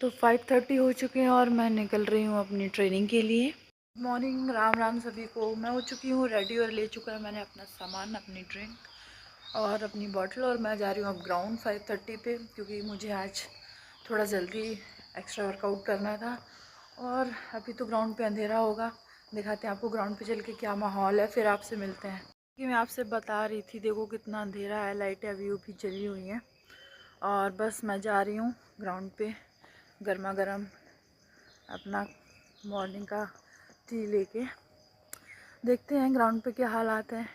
तो 5:30 हो चुके हैं और मैं निकल रही हूँ अपनी ट्रेनिंग के लिए। मॉर्निंग, राम राम सभी को। मैं हो चुकी हूँ रेडी और ले चुका है मैंने अपना सामान, अपनी ड्रिंक और अपनी बॉटल, और मैं जा रही हूँ अब ग्राउंड 5:30 पे, क्योंकि मुझे आज थोड़ा जल्दी एक्स्ट्रा वर्कआउट करना था। और अभी तो ग्राउंड पे अंधेरा होगा, दिखाते हैं आपको ग्राउंड पे चल के क्या माहौल है, फिर आपसे मिलते हैं। कि मैं आपसे बता रही थी, देखो कितना अंधेरा है, लाइटें अभी भी चली हुई हैं। और बस मैं जा रही हूँ ग्राउंड पे गर्मा गर्म अपना मॉर्निंग का टी लेके। देखते हैं ग्राउंड पे क्या हालात हैं।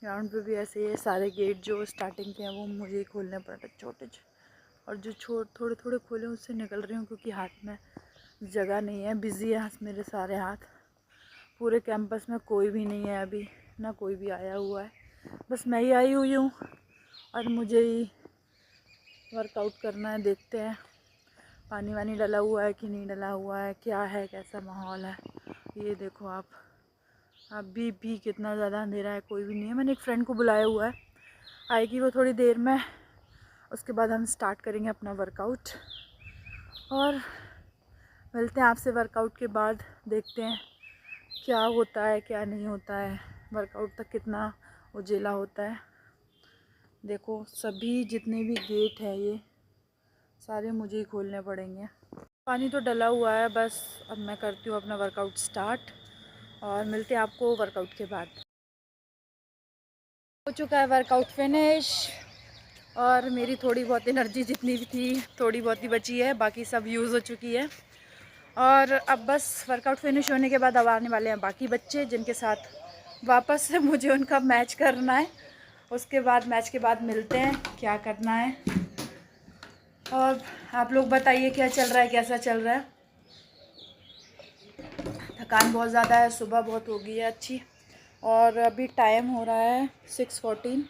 ग्राउंड पे भी ऐसे ही सारे गेट जो स्टार्टिंग के हैं वो मुझे ही खोलने पड़ते छोटे, और जो थोड़े थोड़े खोले उससे निकल रही हूँ, क्योंकि हाथ में जगह नहीं है। बिज़ी है मेरे सारे हाथ। पूरे कैंपस में कोई भी नहीं है अभी, ना कोई भी आया हुआ है, बस मैं ही आई हुई हूँ और मुझे ही वर्कआउट करना है। देखते हैं पानी वानी डला हुआ है कि नहीं डला हुआ है, क्या है, कैसा माहौल है। ये देखो आप, अभी भी कितना ज़्यादा अंधेरा है, कोई भी नहीं है। मैंने एक फ्रेंड को बुलाया हुआ है, आएगी वो थोड़ी देर में, उसके बाद हम स्टार्ट करेंगे अपना वर्कआउट और मिलते हैं आपसे वर्कआउट के बाद। देखते हैं क्या होता है क्या नहीं होता है, वर्कआउट तक कितना उजेला होता है। देखो सभी जितने भी गेट है ये सारे मुझे ही खोलने पड़ेंगे। पानी तो डला हुआ है, बस अब मैं करती हूँ अपना वर्कआउट स्टार्ट और मिलते हैं आपको वर्कआउट के बाद। हो चुका है वर्कआउट फिनिश और मेरी थोड़ी बहुत एनर्जी जितनी भी थी थोड़ी बहुत ही बची है, बाकी सब यूज़ हो चुकी है। और अब बस वर्कआउट फिनिश होने के बाद अब आने वाले हैं बाकी बच्चे, जिनके साथ वापस से मुझे उनका मैच करना है। उसके बाद मैच के बाद मिलते हैं क्या करना है। और आप लोग बताइए क्या चल रहा है, कैसा चल रहा है। थकान बहुत ज़्यादा है, सुबह बहुत हो गई है अच्छी, और अभी टाइम हो रहा है 6:14।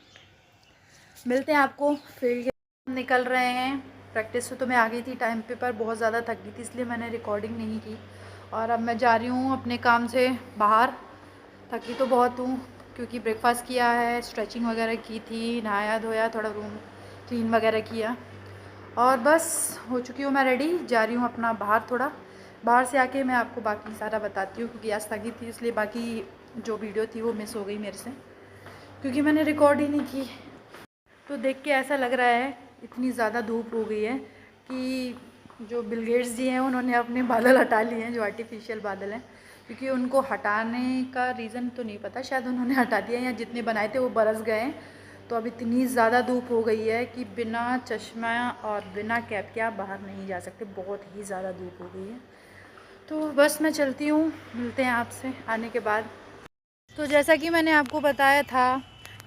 मिलते हैं आपको फील्ड के। निकल रहे हैं। प्रैक्टिस से तो मैं आ गई थी टाइम पे, पर बहुत ज़्यादा थक गई थी इसलिए मैंने रिकॉर्डिंग नहीं की। और अब मैं जा रही हूँ अपने काम से बाहर। थकी तो बहुत हूँ, क्योंकि ब्रेकफास्ट किया है, स्ट्रेचिंग वगैरह की थी, नहाया धोया, थोड़ा रूम क्लीन वगैरह किया और बस हो चुकी हूँ मैं रेडी। जा रही हूँ अपना बाहर, थोड़ा बाहर से आके मैं आपको बाकी सारा बताती हूँ, क्योंकि आज थकी थी इसलिए बाकी जो वीडियो थी वो मिस हो गई मेरे से, क्योंकि मैंने रिकॉर्ड ही नहीं की। तो देख के ऐसा लग रहा है इतनी ज़्यादा धूप हो गई है कि जो बिल गेट्स जी हैं उन्होंने अपने बादल हटा लिए हैं, जो आर्टिफिशियल बादल हैं, क्योंकि उनको हटाने का रीज़न तो नहीं पता, शायद उन्होंने हटा दिया या जितने बनाए थे वो बरस गए हैं। तो अब इतनी ज़्यादा धूप हो गई है कि बिना चश्मा और बिना कैप के आप बाहर नहीं जा सकते, बहुत ही ज़्यादा धूप हो गई है। तो बस मैं चलती हूँ, मिलते हैं आपसे आने के बाद। तो जैसा कि मैंने आपको बताया था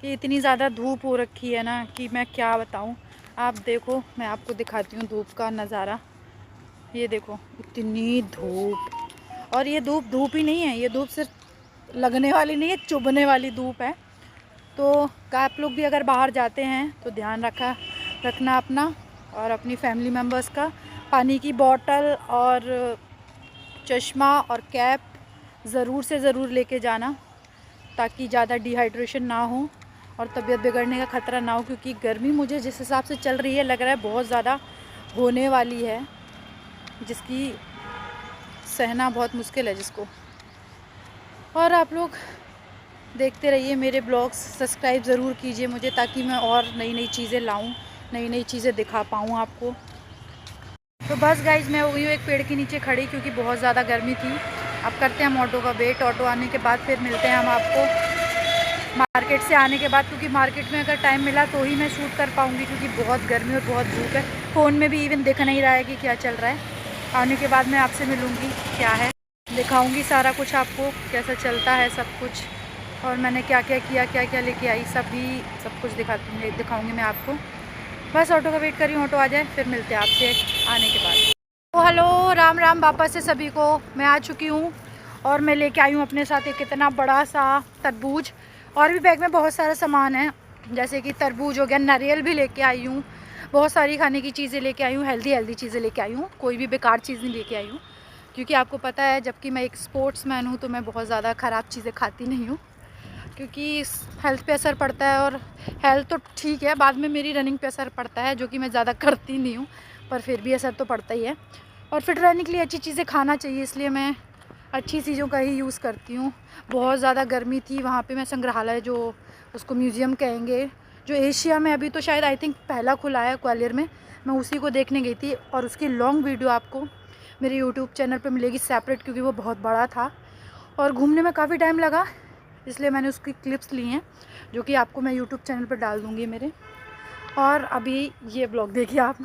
कि इतनी ज़्यादा धूप हो रखी है ना कि मैं क्या बताऊँ। आप देखो, मैं आपको दिखाती हूँ धूप का नज़ारा। ये देखो इतनी धूप, और ये धूप धूप ही नहीं है, ये धूप सिर्फ लगने वाली नहीं है, चुभने वाली धूप है। तो आप लोग भी अगर बाहर जाते हैं तो ध्यान रखना अपना और अपनी फैमिली मेम्बर्स का। पानी की बोतल और चश्मा और कैप ज़रूर से ज़रूर लेके जाना, ताकि ज़्यादा डिहाइड्रेशन ना हो और तबीयत बिगड़ने का ख़तरा ना हो, क्योंकि गर्मी मुझे जिस हिसाब से चल रही है लग रहा है बहुत ज़्यादा होने वाली है, जिसकी सहना बहुत मुश्किल है जिसको। और आप लोग देखते रहिए मेरे ब्लॉग्स, सब्सक्राइब ज़रूर कीजिए मुझे, ताकि मैं और नई नई चीज़ें लाऊं, नई नई चीज़ें दिखा पाऊँ आपको। तो बस गाइज मैं हुई हूँ एक पेड़ के नीचे खड़ी, क्योंकि बहुत ज़्यादा गर्मी थी। अब करते हैं हम ऑटो का वेट, ऑटो आने के बाद फिर मिलते हैं हम आपको मार्केट से आने के बाद, क्योंकि मार्केट में अगर टाइम मिला तो ही मैं शूट कर पाऊँगी, क्योंकि बहुत गर्मी और बहुत धूप है। फ़ोन में भी इवन दिख नहीं रहा है कि क्या चल रहा है। आने के बाद मैं आपसे मिलूँगी, क्या है दिखाऊँगी सारा कुछ आपको, कैसा चलता है सब कुछ, और मैंने क्या क्या किया, क्या क्या लेके आई, सब कुछ दिखाऊँगी मैं आपको। बस ऑटो का वेट कर रही हूँ, ऑटो आ जाए फिर मिलते हैं आपसे आने के बाद। तो हेलो, राम राम वापस से सभी को। मैं आ चुकी हूँ और मैं लेके आई हूँ अपने साथ एक कितना बड़ा सा तरबूज, और भी बैग में बहुत सारा सामान है, जैसे कि तरबूज हो गया, नारियल भी लेके आई हूँ, बहुत सारी खाने की चीज़ें लेके आई हूँ, हेल्दी चीज़ें लेके आई हूँ, कोई भी बेकार चीज़ नहीं लेके आई हूँ, क्योंकि आपको पता है जबकि मैं एक स्पोर्ट्समैन हूँ तो मैं बहुत ज़्यादा ख़राब चीज़ें खाती नहीं हूँ। क्योंकि हेल्थ पे असर पड़ता है। और हेल्थ तो ठीक है, बाद में मेरी रनिंग पे असर पड़ता है, जो कि मैं ज़्यादा करती नहीं हूँ, पर फिर भी असर तो पड़ता ही है। और फिट रहने के लिए अच्छी चीज़ें खाना चाहिए, इसलिए मैं अच्छी चीज़ों का ही यूज़ करती हूँ। बहुत ज़्यादा गर्मी थी वहाँ पे, मैं संग्रहालय जो उसको म्यूज़ियम कहेंगे, जो एशिया में अभी तो शायद आई थिंक पहला खुला है ग्वालियर में, मैं उसी को देखने गई थी। और उसकी लॉन्ग वीडियो आपको मेरे यूट्यूब चैनल पे मिलेगी सेपरेट, क्योंकि वो बहुत बड़ा था और घूमने में काफ़ी टाइम लगा, इसलिए मैंने उसकी क्लिप्स ली हैं, जो कि आपको मैं यूट्यूब चैनल पर डाल दूँगी मेरे। और अभी ये ब्लॉग देखिए आप,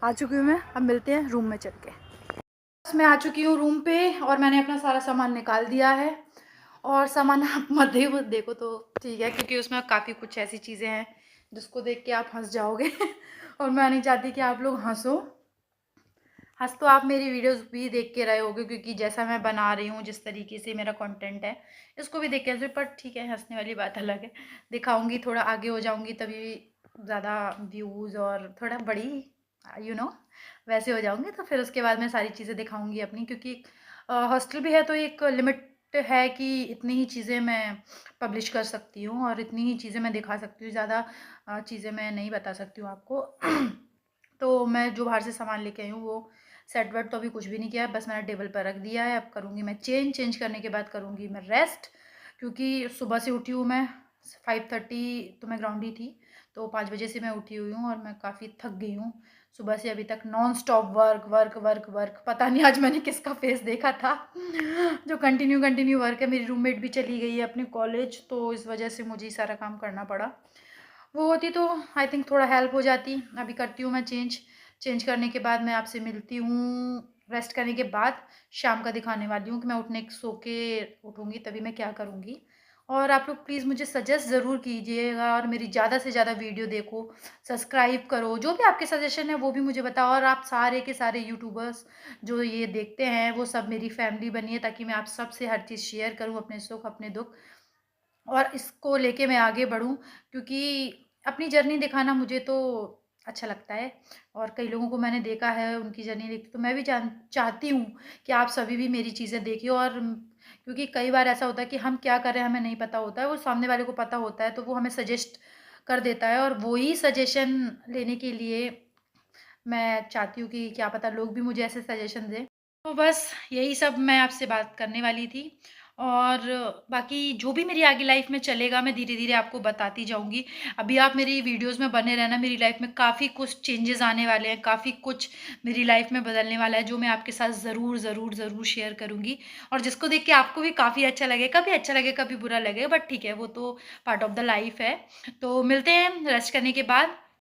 आ चुकी हूँ मैं, अब मिलते हैं रूम में चल के। बस मैं आ चुकी हूँ रूम पे और मैंने अपना सारा सामान निकाल दिया है। और सामान आप मत देखो तो ठीक है, क्योंकि उसमें काफ़ी कुछ ऐसी चीज़ें हैं जिसको देख के आप हंस जाओगे और मैं नहीं चाहती कि आप लोग हंसो। हंस तो आप मेरी वीडियोस भी देख के रहे होगे, क्योंकि जैसा मैं बना रही हूँ, जिस तरीके से मेरा कंटेंट है, इसको भी देख के हंसो। पर ठीक है, हंसने वाली बात अलग है। दिखाऊंगी, थोड़ा आगे हो जाऊंगी तभी ज़्यादा व्यूज़ और थोड़ा बड़ी वैसे हो जाऊंगी, तो फिर उसके बाद मैं सारी चीज़ें दिखाऊंगी अपनी, क्योंकि हॉस्टल भी है तो एक लिमिट है कि इतनी ही चीज़ें मैं पब्लिश कर सकती हूँ और इतनी ही चीज़ें मैं दिखा सकती हूँ, ज़्यादा चीज़ें मैं नहीं बता सकती हूँ आपको तो मैं जो बाहर से सामान लेके आई हूँ वो सेट वेट तो अभी कुछ भी नहीं किया है, बस मैंने टेबल पर रख दिया है। अब करूँगी मैं चेंज करने के बाद करूँगी मैं रेस्ट, क्योंकि सुबह से उठी हूँ मैं 5:30, तो मैं ग्राउंड ही थी, तो 5 बजे से मैं उठी हुई हूँ और मैं काफ़ी थक गई हूँ। सुबह से अभी तक non stop work work work work, पता नहीं आज मैंने किसका फेस देखा था जो कंटिन्यू वर्क है। मेरी रूममेट भी चली गई है अपने कॉलेज, तो इस वजह से मुझे ही सारा काम करना पड़ा। वो होती तो आई थिंक थोड़ा हेल्प हो जाती। अभी करती हूँ मैं चेंज करने के बाद मैं आपसे मिलती हूँ रेस्ट करने के बाद। शाम का दिखाने वाली हूँ कि मैं सो के उठूँगी तभी मैं क्या करूँगी। और आप लोग प्लीज़ मुझे सजेस्ट ज़रूर कीजिएगा और मेरी ज़्यादा से ज़्यादा वीडियो देखो, सब्सक्राइब करो, जो भी आपके सजेशन है वो भी मुझे बताओ। और आप सारे के सारे यूट्यूबर्स जो ये देखते हैं वो सब मेरी फैमिली बनिए, ताकि मैं आप सबसे हर चीज़ शेयर करूँ, अपने सुख अपने दुख, और इसको लेके मैं आगे बढ़ूँ, क्योंकि अपनी जर्नी दिखाना मुझे तो अच्छा लगता है। और कई लोगों को मैंने देखा है उनकी जर्नी देखती, तो मैं भी चाहती हूँ कि आप सभी भी मेरी चीज़ें देखिए। और क्योंकि कई बार ऐसा होता है कि हम क्या कर रहे हैं हमें नहीं पता होता है, वो सामने वाले को पता होता है, तो वो हमें सजेस्ट कर देता है, और वो ही सजेशन लेने के लिए मैं चाहती हूँ कि क्या पता लोग भी मुझे ऐसे सजेशन दें। तो बस यही सब मैं आपसे बात करने वाली थी। और बाकी जो भी मेरी आगे लाइफ में चलेगा मैं धीरे-धीरे आपको बताती जाऊँगी। अभी आप मेरी वीडियोज़ में बने रहना, मेरी लाइफ में काफ़ी कुछ चेंजेज़ आने वाले हैं, काफ़ी कुछ मेरी लाइफ में बदलने वाला है, जो मैं आपके साथ ज़रूर शेयर करूँगी। और जिसको देख के आपको भी काफ़ी अच्छा लगे, कभी अच्छा लगे, कभी बुरा लगे, बट ठीक है, वो तो पार्ट ऑफ द लाइफ है। तो मिलते हैं रेस्ट करने के बाद।